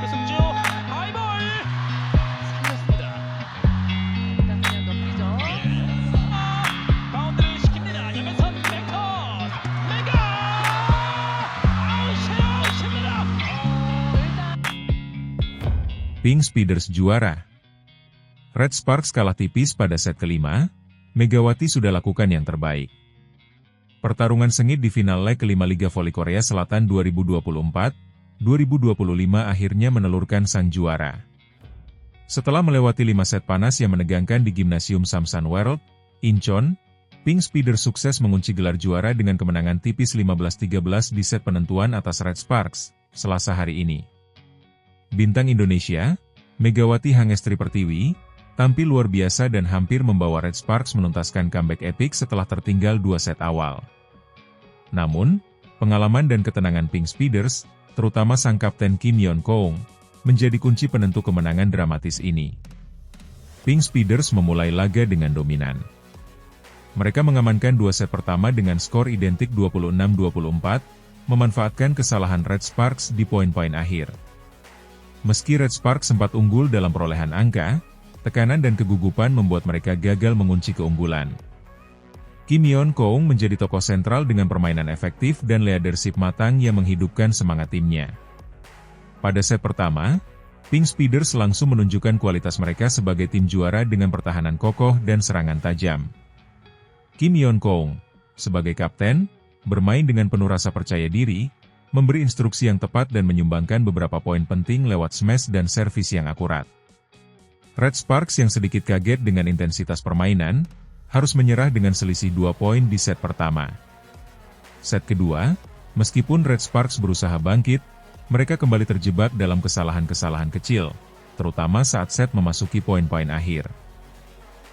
승주 하이볼 살렸습니다. 일단 그냥 넘기죠. 바운드를 시킵니다. 염혜선 백터 메가 아웃입니다. 일단 Pink Speeders juara. Red Sparks kalah tipis pada set kelima, Megawati sudah lakukan yang terbaik. Pertarungan sengit di final leg kelima Liga Voli Korea Selatan 2024-2025 akhirnya menelurkan sang juara. Setelah melewati 5 set panas yang menegangkan di Gimnasium Samsan World, Incheon, Pink Speeders sukses mengunci gelar juara dengan kemenangan tipis 15-13 di set penentuan atas Red Sparks, Selasa hari ini. Bintang Indonesia, Megawati Hangestri Pertiwi, tampil luar biasa dan hampir membawa Red Sparks menuntaskan comeback epik setelah tertinggal 2 set awal. Namun, pengalaman dan ketenangan Pink Speeders, terutama sang kapten Kim Yeon Koong, menjadi kunci penentu kemenangan dramatis ini. Pink Speeders memulai laga dengan dominan. Mereka mengamankan 2 set pertama dengan skor identik 26-24, memanfaatkan kesalahan Red Sparks di poin-poin akhir. Meski Red Sparks sempat unggul dalam perolehan angka, tekanan dan kegugupan membuat mereka gagal mengunci keunggulan. Kim Yeon Koong menjadi tokoh sentral dengan permainan efektif dan leadership matang yang menghidupkan semangat timnya. Pada set pertama, Pink Speeders langsung menunjukkan kualitas mereka sebagai tim juara dengan pertahanan kokoh dan serangan tajam. Kim Yeon Koong, sebagai kapten, bermain dengan penuh rasa percaya diri, memberi instruksi yang tepat dan menyumbangkan beberapa poin penting lewat smash dan servis yang akurat. Red Sparks yang sedikit kaget dengan intensitas permainan, harus menyerah dengan selisih 2 poin di set pertama. Set kedua, meskipun Red Sparks berusaha bangkit, mereka kembali terjebak dalam kesalahan-kesalahan kecil, terutama saat set memasuki poin-poin akhir.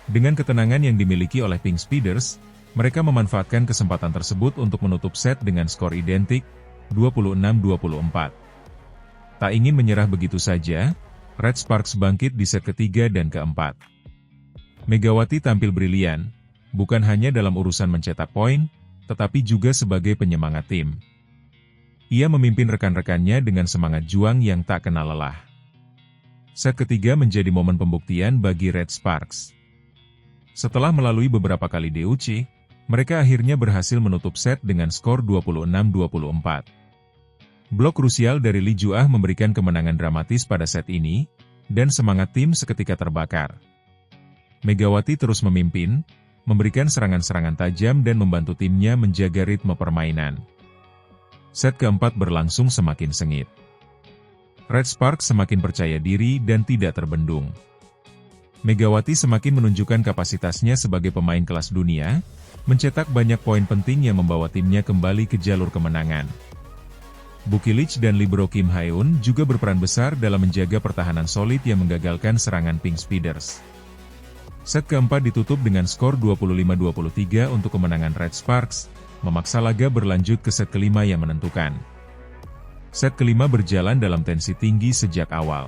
Dengan ketenangan yang dimiliki oleh Pink Speeders, mereka memanfaatkan kesempatan tersebut untuk menutup set dengan skor identik, 26-24. Tak ingin menyerah begitu saja, Red Sparks bangkit di set ketiga dan keempat. Megawati tampil brilian, bukan hanya dalam urusan mencetak poin, tetapi juga sebagai penyemangat tim. Ia memimpin rekan-rekannya dengan semangat juang yang tak kenal lelah. Set ketiga menjadi momen pembuktian bagi Red Sparks. Setelah melalui beberapa kali DUC, mereka akhirnya berhasil menutup set dengan skor 26-24. Blok krusial dari Lee Ju-ah memberikan kemenangan dramatis pada set ini, dan semangat tim seketika terbakar. Megawati terus memimpin, memberikan serangan-serangan tajam dan membantu timnya menjaga ritme permainan. Set keempat berlangsung semakin sengit. Red Sparks semakin percaya diri dan tidak terbendung. Megawati semakin menunjukkan kapasitasnya sebagai pemain kelas dunia, mencetak banyak poin penting yang membawa timnya kembali ke jalur kemenangan. Bukilich dan libero Kim Hae-un juga berperan besar dalam menjaga pertahanan solid yang menggagalkan serangan Pink Speeders. Set keempat ditutup dengan skor 25-23 untuk kemenangan Red Sparks, memaksa laga berlanjut ke set kelima yang menentukan. Set kelima berjalan dalam tensi tinggi sejak awal.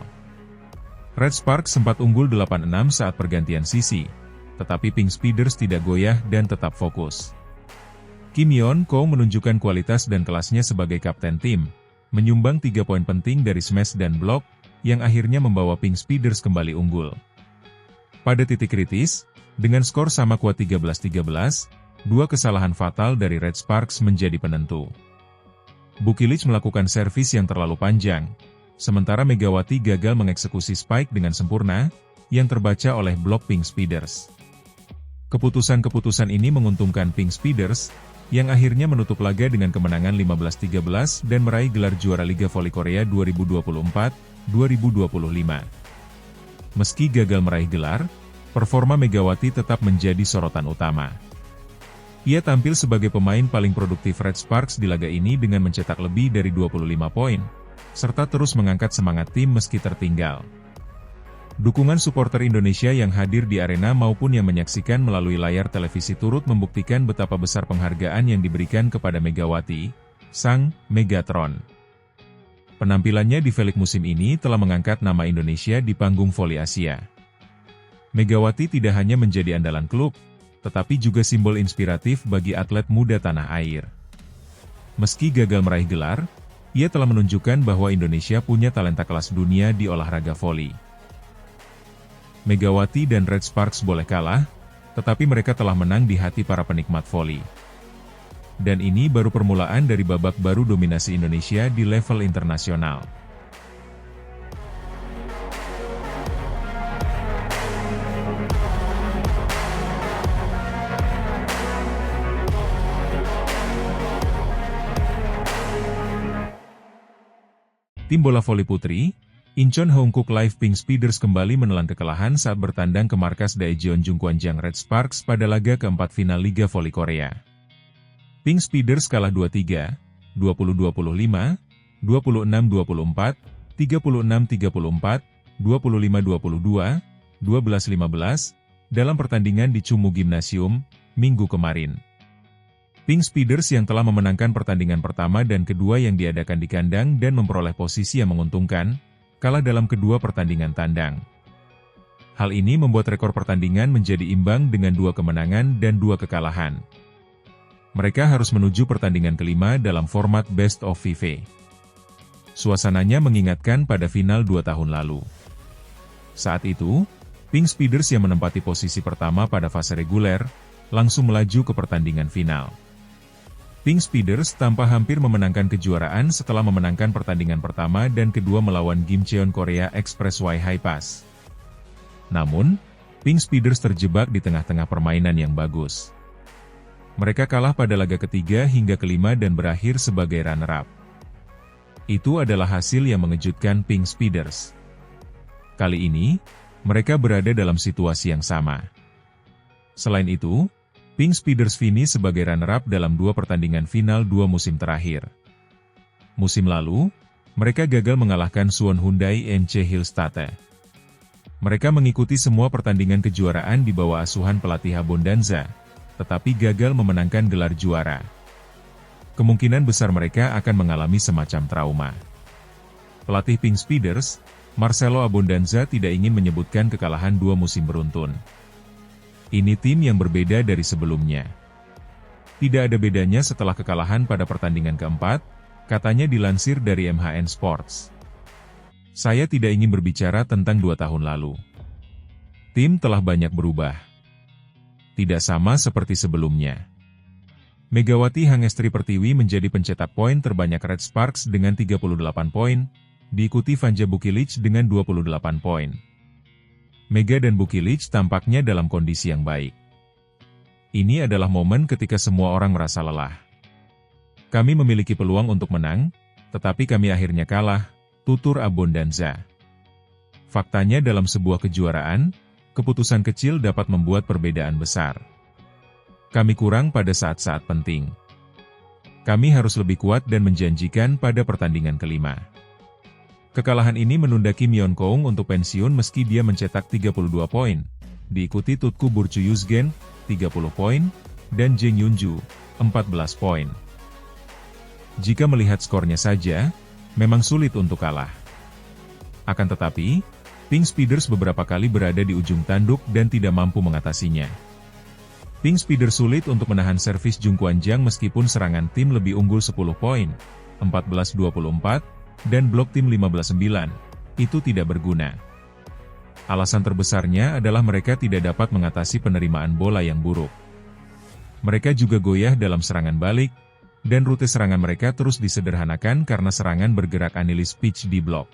Red Sparks sempat unggul 8-6 saat pergantian sisi, tetapi Pink Speeders tidak goyah dan tetap fokus. Kim Yeon Koong menunjukkan kualitas dan kelasnya sebagai kapten tim, menyumbang 3 poin penting dari smash dan blok, yang akhirnya membawa Pink Speeders kembali unggul. Pada titik kritis, dengan skor sama kuat 13-13, 2 kesalahan fatal dari Red Sparks menjadi penentu. Bukilich melakukan servis yang terlalu panjang, sementara Megawati gagal mengeksekusi spike dengan sempurna, yang terbaca oleh blok Pink Speeders. Keputusan-keputusan ini menguntungkan Pink Speeders, yang akhirnya menutup laga dengan kemenangan 15-13 dan meraih gelar juara Liga Voli Korea 2024-2025. Meski gagal meraih gelar, performa Megawati tetap menjadi sorotan utama. Ia tampil sebagai pemain paling produktif Red Sparks di laga ini dengan mencetak lebih dari 25 poin, serta terus mengangkat semangat tim meski tertinggal. Dukungan supporter Indonesia yang hadir di arena maupun yang menyaksikan melalui layar televisi turut membuktikan betapa besar penghargaan yang diberikan kepada Megawati, sang Megatron. Penampilannya di V-League musim ini telah mengangkat nama Indonesia di panggung voli Asia. Megawati tidak hanya menjadi andalan klub, tetapi juga simbol inspiratif bagi atlet muda tanah air. Meski gagal meraih gelar, Ia telah menunjukkan bahwa Indonesia punya talenta kelas dunia di olahraga voli. Megawati dan Red Sparks boleh kalah, tetapi mereka telah menang di hati para penikmat voli. Dan ini baru permulaan dari babak baru dominasi Indonesia di level internasional. Tim bola voli putri, Incheon Hongkook Live Pink Speeders kembali menelan kekalahan saat bertandang ke markas Daejeon Jungkwanjang Red Sparks pada laga keempat final Liga Voli Korea. Pink Speeders kalah 2-3, 20-25, 26-24, 36-34, 25-22, 12-15, dalam pertandingan di Chumu Gymnasium, Minggu kemarin. Pink Speeders yang telah memenangkan pertandingan pertama dan kedua yang diadakan di kandang dan memperoleh posisi yang menguntungkan, kalah dalam kedua pertandingan tandang. Hal ini membuat rekor pertandingan menjadi imbang dengan 2 kemenangan dan 2 kekalahan. Mereka harus menuju pertandingan kelima dalam format Best of 5. Suasananya mengingatkan pada final 2 tahun lalu. Saat itu, Pink Speeders yang menempati posisi pertama pada fase reguler, langsung melaju ke pertandingan final. Pink Speeders tampak hampir memenangkan kejuaraan setelah memenangkan pertandingan pertama dan kedua melawan Gimcheon Korea Expressway High Pass. Namun, Pink Speeders terjebak di tengah-tengah permainan yang bagus. Mereka kalah pada laga ketiga hingga kelima dan berakhir sebagai runner-up. Itu adalah hasil yang mengejutkan Pink Speeders. Kali ini, mereka berada dalam situasi yang sama. Selain itu, Pink Speeders finish sebagai runner-up dalam 2 pertandingan final 2 musim terakhir. Musim lalu, mereka gagal mengalahkan Suwon Hyundai NC Hillstate. Mereka mengikuti semua pertandingan kejuaraan di bawah asuhan pelatih Abondanza, tetapi gagal memenangkan gelar juara. Kemungkinan besar mereka akan mengalami semacam trauma. Pelatih Pink Speeders, Marcelo Abondanza tidak ingin menyebutkan kekalahan 2 musim beruntun. Ini tim yang berbeda dari sebelumnya. Tidak ada bedanya setelah kekalahan pada pertandingan keempat, katanya dilansir dari MHN Sports. Saya tidak ingin berbicara tentang 2 tahun lalu. Tim telah banyak berubah. Tidak sama seperti sebelumnya. Megawati Hangestri Pertiwi menjadi pencetak poin terbanyak Red Sparks dengan 38 poin, diikuti Vanja Bukilic dengan 28 poin. Mega dan Bukilic tampaknya dalam kondisi yang baik. Ini adalah momen ketika semua orang merasa lelah. Kami memiliki peluang untuk menang, tetapi kami akhirnya kalah, tutur Abondanza. Faktanya dalam sebuah kejuaraan, keputusan kecil dapat membuat perbedaan besar. Kami kurang pada saat-saat penting. Kami harus lebih kuat dan menjanjikan pada pertandingan kelima. Kekalahan ini menunda Kim Yeon Koung untuk pensiun meski dia mencetak 32 poin, diikuti Tutku Burcu Yuzgen, 30 poin, dan Jeng Yunju, 14 poin. Jika melihat skornya saja, memang sulit untuk kalah. Akan tetapi, Pink Speeders beberapa kali berada di ujung tanduk dan tidak mampu mengatasinya. Pink Speeders sulit untuk menahan servis Jungkwanjang meskipun serangan tim lebih unggul 10 poin, 14-24, dan blok tim 15-9, itu tidak berguna. Alasan terbesarnya adalah mereka tidak dapat mengatasi penerimaan bola yang buruk. Mereka juga goyah dalam serangan balik, dan rute serangan mereka terus disederhanakan karena serangan bergerak anilis pitch di blok.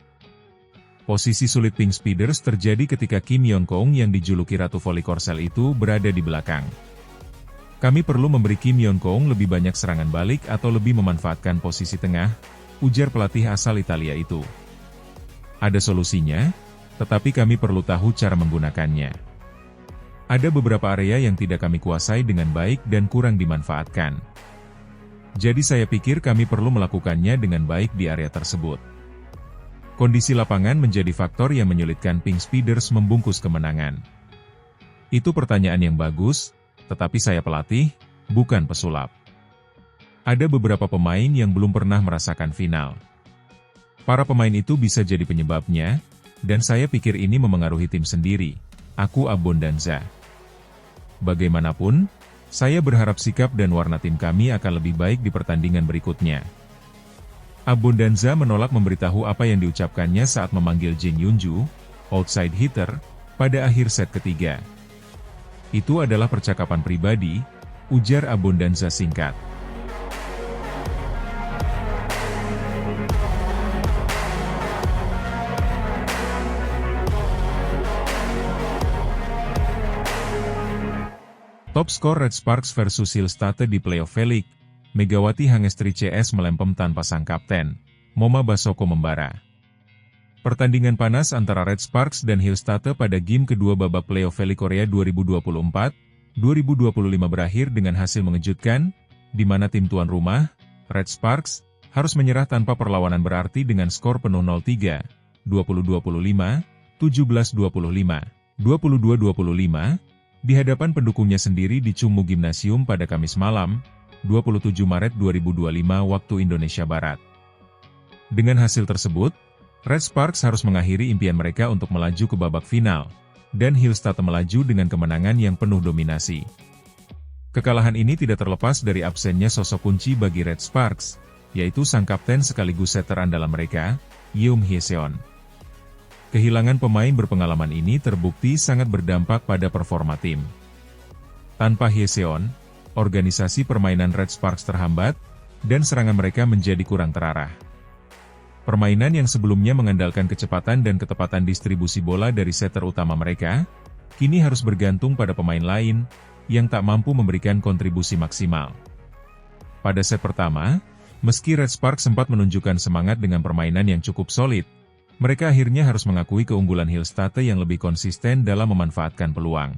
Posisi sulit Pink Speeders terjadi ketika Kim Yeon Koung yang dijuluki Ratu Voli Korsel itu berada di belakang. Kami perlu memberi Kim Yeon Koung lebih banyak serangan balik atau lebih memanfaatkan posisi tengah, ujar pelatih asal Italia itu. Ada solusinya, tetapi kami perlu tahu cara menggunakannya. Ada beberapa area yang tidak kami kuasai dengan baik dan kurang dimanfaatkan. Jadi saya pikir kami perlu melakukannya dengan baik di area tersebut. Kondisi lapangan menjadi faktor yang menyulitkan Pink Speeders membungkus kemenangan. Itu pertanyaan yang bagus, tetapi saya pelatih, bukan pesulap. Ada beberapa pemain yang belum pernah merasakan final. Para pemain itu bisa jadi penyebabnya, dan saya pikir ini memengaruhi tim sendiri, aku Abondanza. Bagaimanapun, saya berharap sikap dan warna tim kami akan lebih baik di pertandingan berikutnya. Abondanza menolak memberitahu apa yang diucapkannya saat memanggil Jin Yunju, outside hitter, pada akhir set ketiga. Itu adalah percakapan pribadi, ujar Abondanza singkat. Top skor Red Sparks versus Hillstatte di playoff V-League, Megawati Hangestri CS melempem tanpa sang kapten, Moma Basoko membara. Pertandingan panas antara Red Sparks dan Hillstatte pada game kedua babak playoff V-League Korea 2024-2025 berakhir dengan hasil mengejutkan, di mana tim tuan rumah, Red Sparks, harus menyerah tanpa perlawanan berarti dengan skor penuh 0-3, 20-25, 17-25, 22-25, di hadapan pendukungnya sendiri di Chungmu Gymnasium pada Kamis malam, 27 Maret 2025 waktu Indonesia Barat. Dengan hasil tersebut, Red Sparks harus mengakhiri impian mereka untuk melaju ke babak final, dan Hillstatte melaju dengan kemenangan yang penuh dominasi. Kekalahan ini tidak terlepas dari absennya sosok kunci bagi Red Sparks, yaitu sang kapten sekaligus setter andalan mereka, Yeom Hye-seon. Kehilangan pemain berpengalaman ini terbukti sangat berdampak pada performa tim. Tanpa Hye-seon, organisasi permainan Red Sparks terhambat, dan serangan mereka menjadi kurang terarah. Permainan yang sebelumnya mengandalkan kecepatan dan ketepatan distribusi bola dari setter utama mereka, kini harus bergantung pada pemain lain, yang tak mampu memberikan kontribusi maksimal. Pada set pertama, meski Red Sparks sempat menunjukkan semangat dengan permainan yang cukup solid, mereka akhirnya harus mengakui keunggulan Hillstatte yang lebih konsisten dalam memanfaatkan peluang.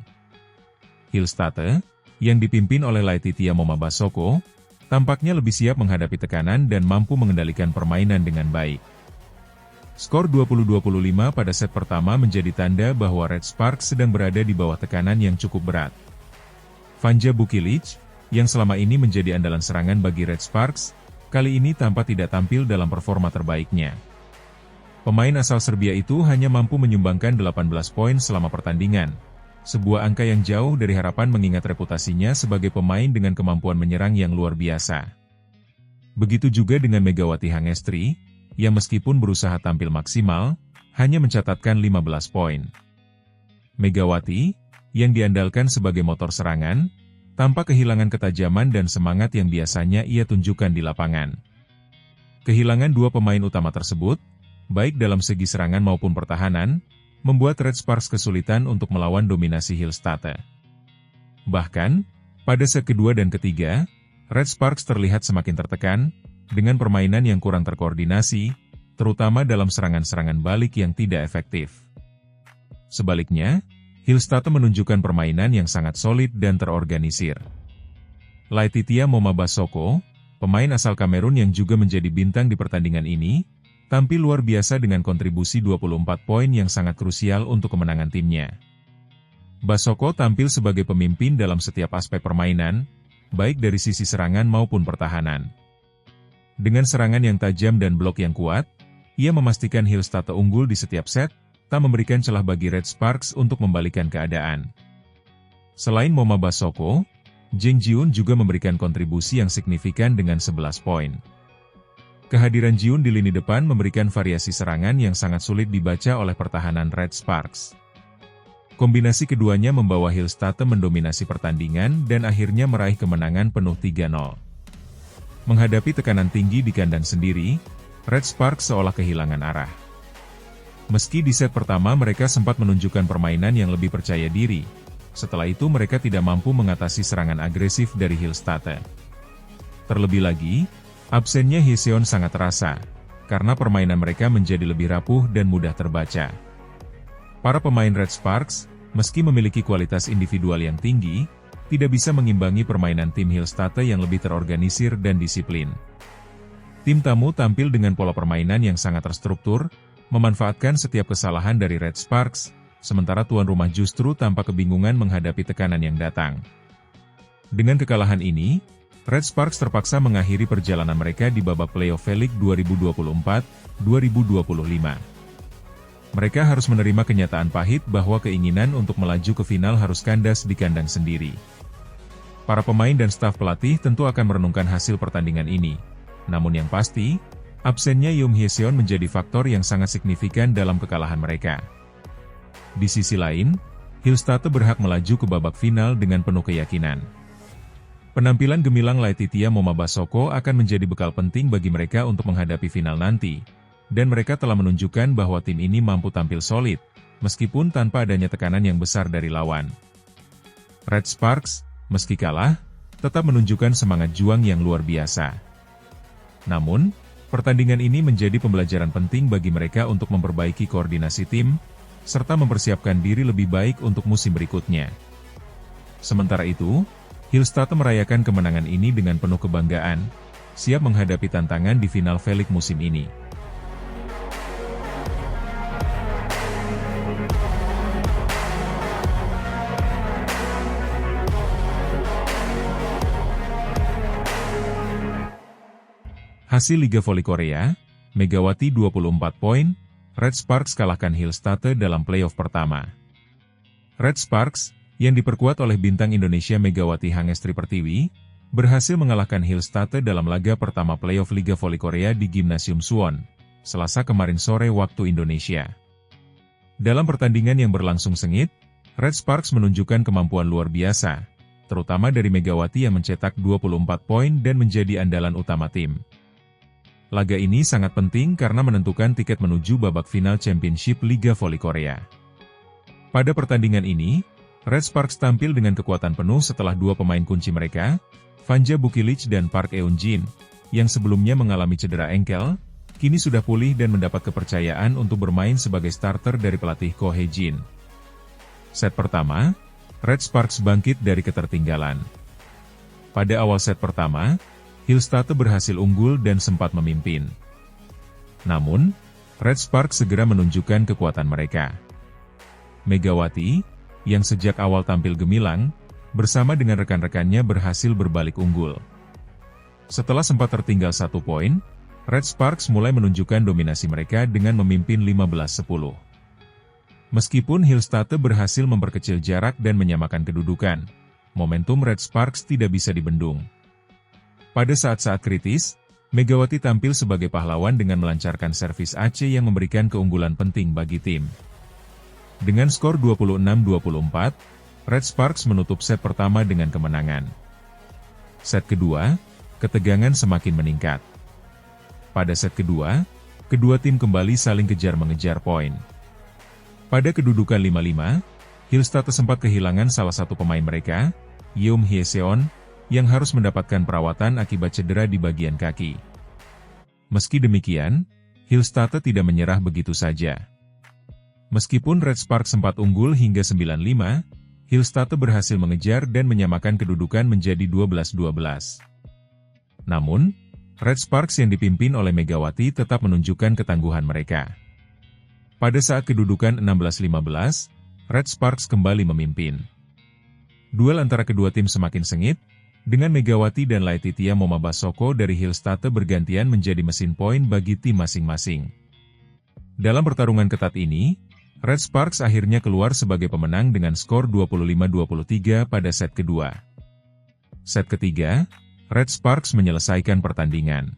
Hillstatte, yang dipimpin oleh Laetitia Moma Basoko, tampaknya lebih siap menghadapi tekanan dan mampu mengendalikan permainan dengan baik. Skor 20-25 pada set pertama menjadi tanda bahwa Red Sparks sedang berada di bawah tekanan yang cukup berat. Vanja Bukilic, yang selama ini menjadi andalan serangan bagi Red Sparks, kali ini tampak tidak tampil dalam performa terbaiknya. Pemain asal Serbia itu hanya mampu menyumbangkan 18 poin selama pertandingan, sebuah angka yang jauh dari harapan mengingat reputasinya sebagai pemain dengan kemampuan menyerang yang luar biasa. Begitu juga dengan Megawati Hangestri, yang meskipun berusaha tampil maksimal, hanya mencatatkan 15 poin. Megawati, yang diandalkan sebagai motor serangan, tampak kehilangan ketajaman dan semangat yang biasanya ia tunjukkan di lapangan. Kehilangan dua pemain utama tersebut, baik dalam segi serangan maupun pertahanan, membuat Red Sparks kesulitan untuk melawan dominasi Hillstatte. Bahkan, pada set kedua dan ketiga, Red Sparks terlihat semakin tertekan, dengan permainan yang kurang terkoordinasi, terutama dalam serangan-serangan balik yang tidak efektif. Sebaliknya, Hillstatte menunjukkan permainan yang sangat solid dan terorganisir. Laetitia Moma Basoko, pemain asal Kamerun yang juga menjadi bintang di pertandingan ini, tampil luar biasa dengan kontribusi 24 poin yang sangat krusial untuk kemenangan timnya. Basoko tampil sebagai pemimpin dalam setiap aspek permainan, baik dari sisi serangan maupun pertahanan. Dengan serangan yang tajam dan blok yang kuat, ia memastikan Hillstatte unggul di setiap set, tak memberikan celah bagi Red Sparks untuk membalikan keadaan. Selain Moma Basoko, Jeng Jiun juga memberikan kontribusi yang signifikan dengan 11 poin. Kehadiran Jiun di lini depan memberikan variasi serangan yang sangat sulit dibaca oleh pertahanan Red Sparks. Kombinasi keduanya membawa Hillstatte mendominasi pertandingan dan akhirnya meraih kemenangan penuh 3-0. Menghadapi tekanan tinggi di kandang sendiri, Red Sparks seolah kehilangan arah. Meski di set pertama mereka sempat menunjukkan permainan yang lebih percaya diri, setelah itu mereka tidak mampu mengatasi serangan agresif dari Hillstatte. Terlebih lagi, absennya Hye-seon sangat terasa, karena permainan mereka menjadi lebih rapuh dan mudah terbaca. Para pemain Red Sparks, meski memiliki kualitas individual yang tinggi, tidak bisa mengimbangi permainan tim Hillstatte yang lebih terorganisir dan disiplin. Tim tamu tampil dengan pola permainan yang sangat terstruktur, memanfaatkan setiap kesalahan dari Red Sparks, sementara tuan rumah justru tampak kebingungan menghadapi tekanan yang datang. Dengan kekalahan ini, Red Sparks terpaksa mengakhiri perjalanan mereka di babak playoff V-League 2024-2025. Mereka harus menerima kenyataan pahit bahwa keinginan untuk melaju ke final harus kandas di kandang sendiri. Para pemain dan staf pelatih tentu akan merenungkan hasil pertandingan ini. Namun yang pasti, Absennya Young Hye-seon menjadi faktor yang sangat signifikan dalam kekalahan mereka. Di sisi lain, Hillstate berhak melaju ke babak final dengan penuh keyakinan. Penampilan gemilang Laetitia Momabasoko akan menjadi bekal penting bagi mereka untuk menghadapi final nanti, dan mereka telah menunjukkan bahwa tim ini mampu tampil solid, meskipun tanpa adanya tekanan yang besar dari lawan. Red Sparks, meski kalah, tetap menunjukkan semangat juang yang luar biasa. Namun, pertandingan ini menjadi pembelajaran penting bagi mereka untuk memperbaiki koordinasi tim, serta mempersiapkan diri lebih baik untuk musim berikutnya. Sementara itu, Hillstate merayakan kemenangan ini dengan penuh kebanggaan, siap menghadapi tantangan di final V-League musim ini. Hasil Liga Voli Korea, Megawati 24 poin, Red Sparks kalahkan Hillstate dalam playoff pertama. Red Sparks, yang diperkuat oleh bintang Indonesia Megawati Hangestri Pertiwi, berhasil mengalahkan Hillstate dalam laga pertama playoff Liga Voli Korea di Gimnasium Suwon, Selasa kemarin sore waktu Indonesia. Dalam pertandingan yang berlangsung sengit, Red Sparks menunjukkan kemampuan luar biasa, terutama dari Megawati yang mencetak 24 poin dan menjadi andalan utama tim. Laga ini sangat penting karena menentukan tiket menuju babak final Championship Liga Voli Korea. Pada pertandingan ini, Red Sparks tampil dengan kekuatan penuh setelah dua pemain kunci mereka, Vanja Bukilic dan Park Eun-jin, yang sebelumnya mengalami cedera engkel, kini sudah pulih dan mendapat kepercayaan untuk bermain sebagai starter dari pelatih Ko Hae-jin. Set pertama, Red Sparks bangkit dari ketertinggalan. Pada awal set pertama, Hillstate berhasil unggul dan sempat memimpin. Namun, Red Sparks segera menunjukkan kekuatan mereka. Megawati, yang sejak awal tampil gemilang, bersama dengan rekan-rekannya berhasil berbalik unggul. Setelah sempat tertinggal 1 poin, Red Sparks mulai menunjukkan dominasi mereka dengan memimpin 15-10. Meskipun Hillstate berhasil memperkecil jarak dan menyamakan kedudukan, momentum Red Sparks tidak bisa dibendung. Pada saat-saat kritis, Megawati tampil sebagai pahlawan dengan melancarkan servis Aceh yang memberikan keunggulan penting bagi tim. Dengan skor 26-24, Red Sparks menutup set pertama dengan kemenangan. Set kedua, ketegangan semakin meningkat. Pada set kedua, kedua tim kembali saling kejar-mengejar poin. Pada kedudukan 5-5, Hillstate sempat kehilangan salah satu pemain mereka, Young Hye-seon, yang harus mendapatkan perawatan akibat cedera di bagian kaki. Meski demikian, Hillstate tidak menyerah begitu saja. Meskipun Red Sparks sempat unggul hingga 9-5, Hillstate berhasil mengejar dan menyamakan kedudukan menjadi 12-12. Namun, Red Sparks yang dipimpin oleh Megawati tetap menunjukkan ketangguhan mereka. Pada saat kedudukan 16-15, Red Sparks kembali memimpin. Duel antara kedua tim semakin sengit, dengan Megawati dan Laetitia Momabasoko dari Hillstate bergantian menjadi mesin poin bagi tim masing-masing. Dalam pertarungan ketat ini, Red Sparks akhirnya keluar sebagai pemenang dengan skor 25-23 pada set kedua. Set ketiga, Red Sparks menyelesaikan pertandingan.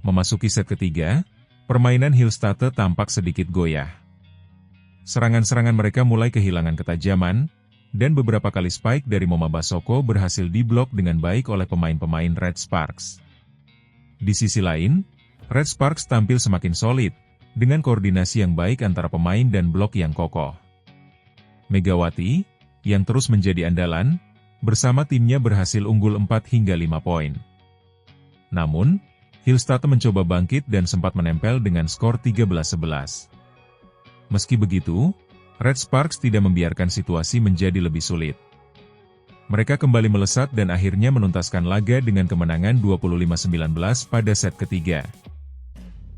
Memasuki set ketiga, permainan Hillstate tampak sedikit goyah. Serangan-serangan mereka mulai kehilangan ketajaman, dan beberapa kali spike dari Momabasoko berhasil diblok dengan baik oleh pemain-pemain Red Sparks. Di sisi lain, Red Sparks tampil semakin solid, dengan koordinasi yang baik antara pemain dan blok yang kokoh. Megawati, yang terus menjadi andalan, bersama timnya berhasil unggul 4 hingga 5 poin. Namun, Hillstate mencoba bangkit dan sempat menempel dengan skor 13-11. Meski begitu, Red Sparks tidak membiarkan situasi menjadi lebih sulit. Mereka kembali melesat dan akhirnya menuntaskan laga dengan kemenangan 25-19 pada set ketiga.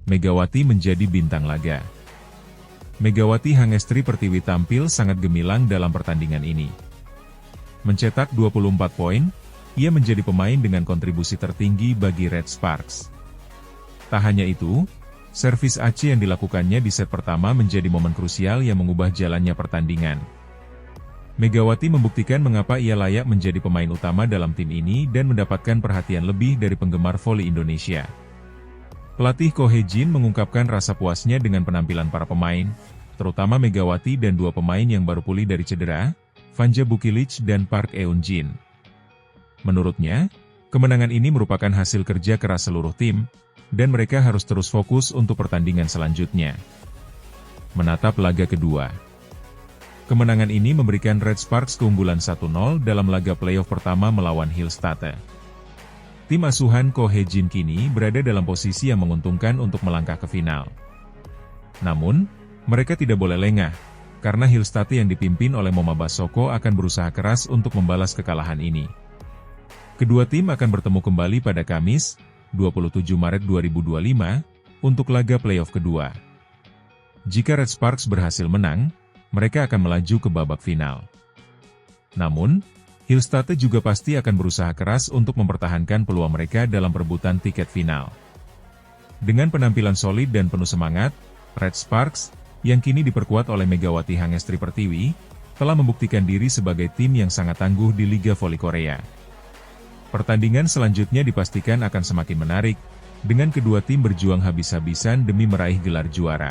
Megawati menjadi bintang laga. Megawati Hangestri Pertiwi tampil sangat gemilang dalam pertandingan ini. Mencetak 24 poin, ia menjadi pemain dengan kontribusi tertinggi bagi Red Sparks. Tak hanya itu, servis Aceh yang dilakukannya di set pertama menjadi momen krusial yang mengubah jalannya pertandingan. Megawati membuktikan mengapa ia layak menjadi pemain utama dalam tim ini dan mendapatkan perhatian lebih dari penggemar voli Indonesia. Pelatih Ko Hee-jin mengungkapkan rasa puasnya dengan penampilan para pemain, terutama Megawati dan dua pemain yang baru pulih dari cedera, Vanja Bukilic dan Park Eun-jin. Menurutnya, kemenangan ini merupakan hasil kerja keras seluruh tim, dan mereka harus terus fokus untuk pertandingan selanjutnya. Menatap laga kedua. Kemenangan ini memberikan Red Sparks keunggulan 1-0 dalam laga playoff pertama melawan Hillstate. Tim asuhan Ko Hee-jin kini berada dalam posisi yang menguntungkan untuk melangkah ke final. Namun, mereka tidak boleh lengah, karena Hillstate yang dipimpin oleh Moma Basoko akan berusaha keras untuk membalas kekalahan ini. Kedua tim akan bertemu kembali pada Kamis, 27 Maret 2025, untuk laga playoff kedua. Jika Red Sparks berhasil menang, mereka akan melaju ke babak final. Namun, Hillstate juga pasti akan berusaha keras untuk mempertahankan peluang mereka dalam perebutan tiket final. Dengan penampilan solid dan penuh semangat, Red Sparks, yang kini diperkuat oleh Megawati Hangestri Pertiwi, telah membuktikan diri sebagai tim yang sangat tangguh di Liga Voli Korea. Pertandingan selanjutnya dipastikan akan semakin menarik, dengan kedua tim berjuang habis-habisan demi meraih gelar juara.